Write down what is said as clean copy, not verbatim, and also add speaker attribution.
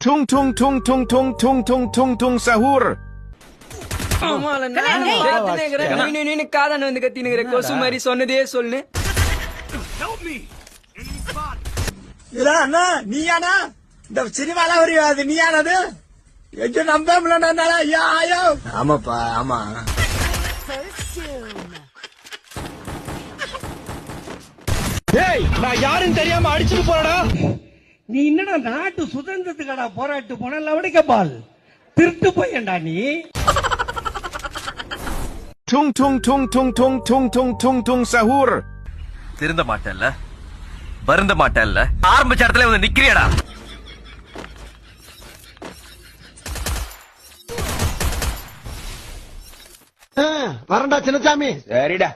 Speaker 1: Tung tung tung tung tung tung tung tung tung sahur.
Speaker 2: நீ காதான வந்து கத்தினுங்கிற கொசு மாதிரி சொன்னதே சொல்லு.
Speaker 3: அண்ணா நீயானா இந்த சினிமால ஒரு நீயானது எங்க நம்ப முடியல. ஐயோ ஆமாப்பா ஆமா.
Speaker 4: நான் யாருன்னு தெரியாம அடிச்சுட்டு போறடா.
Speaker 5: நீ என்னடா நாட்டு சுதந்திரத்துக்கடா போராட்டு போன லவடிக்க பால் திருட்டு போயண்டா நீ.
Speaker 1: Tung tung tung tung tung tung tung tung tung sahur.
Speaker 6: திருந்த மாட்டேல்ல, வருந்த மாட்டேல்ல, ஆரம்பிச்ச இடத்துல வந்து நிக்கிறியடா.
Speaker 4: வரண்டா சின்னசாமி.
Speaker 3: சரிடா.